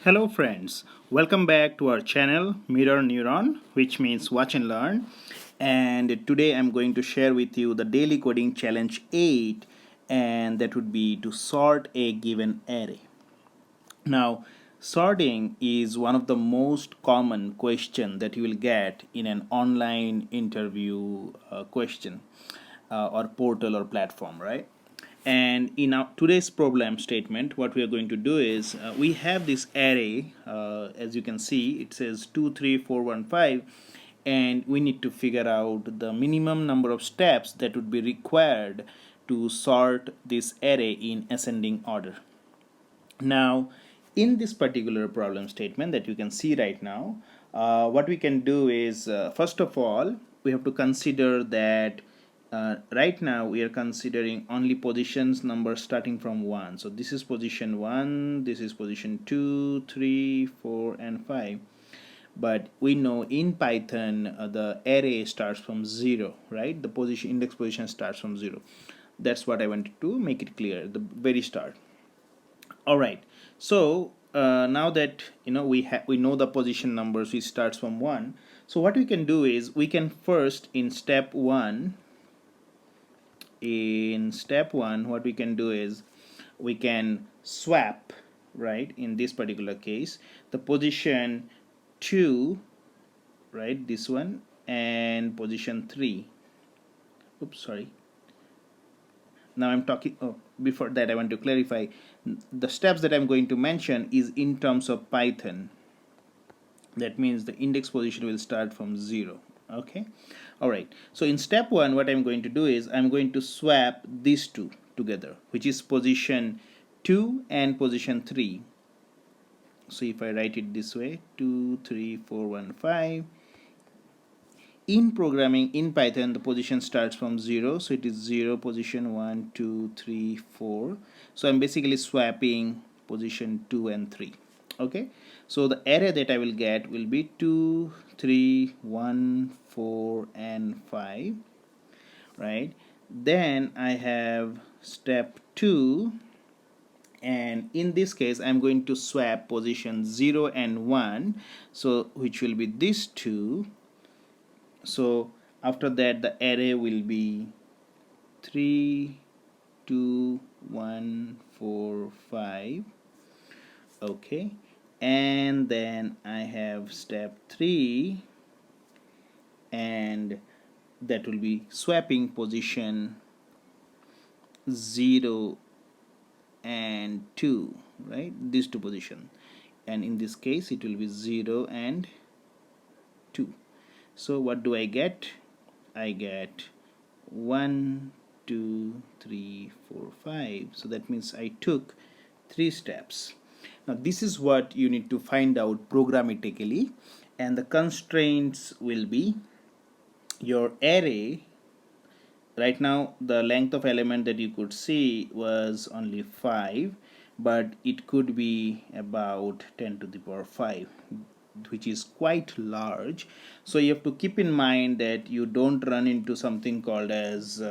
Hello friends, welcome back to our channel Mirror Neuron, which means watch and learn. And today I'm going to share with you the daily coding challenge 8, and that would be to sort a given array. Now, sorting is one of the most common question that you will get in an online interview question or portal or platform, right? And in our today's problem statement, what we are going to do is we have this array. As you can see, it says 2, 3, 4, 1, 5, and we need to figure out the minimum number of steps that would be required to sort this array in ascending order. Now, in this particular problem statement that you can see right now, what we can do is first of all, we have to consider that right now we are considering only positions numbers starting from 1. So this is position 1, this is position 2, 3, 4, and 5. But we know in Python the array starts from 0, right? The position index position starts from 0. That's what I wanted to make it clear at the very start. All right, so now that we know the position numbers, we starts from 1. So what we can do is we can first in step 1, what we can do is we can swap, right? In this particular case, the position 2, right, this one, and position 3. Oops, sorry. Now I'm talking, oh, before that I want to clarify the steps that I'm going to mention is in terms of Python. That means the index position will start from 0. Okay, all right. So in step 1, what I'm going to do is I'm going to swap these two together, which is position 2 and position 3. So if I write it this way, 2, 3, 4, 1, 5. In programming in Python, the position starts from 0, so it is 0, position 1, 2, 3, 4. So I'm basically swapping position 2 and 3. Okay, so the array that I will get will be 2, 3, 1, 4, and 5, right? Then I have step 2, and in this case I'm going to swap position 0 and 1, so which will be these two. So after that the array will be 3, 2, 1, 4, 5. Okay, and then I have step 3, and that will be swapping position 0 and 2, right? These two position, and in this case it will be 0 and 2. So what do I get? I get 1, 2, 3, 4, 5. So that means I took 3 steps. Now this is what you need to find out programmatically, and the constraints will be your array. Right now the length of element that you could see was only 5, but it could be about 10 to the power 5, which is quite large. So you have to keep in mind that you don't run into something called as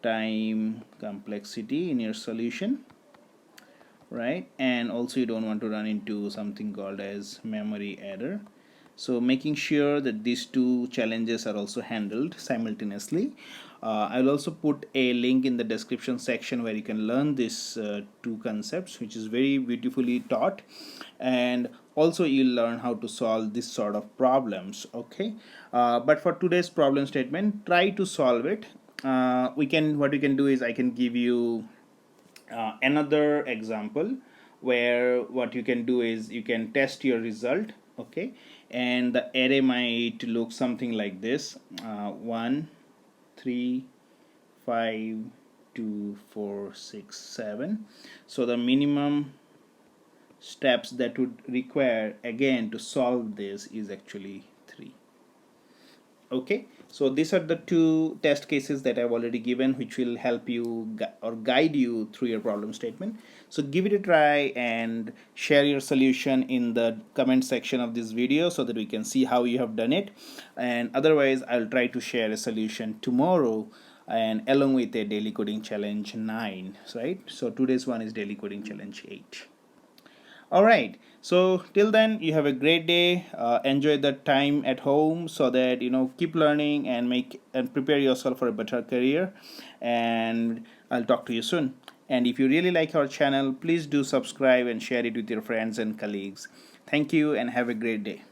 time complexity in your solution, right? And also you don't want to run into something called as memory error. So making sure that these two challenges are also handled simultaneously. I'll also put a link in the description section where you can learn these two concepts, which is very beautifully taught, and also you'll learn how to solve this sort of problems. Okay, but for today's problem statement, try to solve it. What we can do is I can give you another example where what you can do is you can test your result. Okay, and the array might look something like this: 1, 3, 5, 2, 4, 6, 7. So the minimum steps that would require again to solve this is actually 3. Okay, so these are the two test cases that I've already given, which will help you or guide you through your problem statement. So give it a try and share your solution in the comment section of this video so that we can see how you have done it. And otherwise I'll try to share a solution tomorrow, and along with a daily coding challenge 9, right? So today's one is daily coding challenge 8. All right. So till then, you have a great day. Enjoy the time at home so that keep learning and make and prepare yourself for a better career. And I'll talk to you soon. And if you really like our channel, please do subscribe and share it with your friends and colleagues. Thank you and have a great day.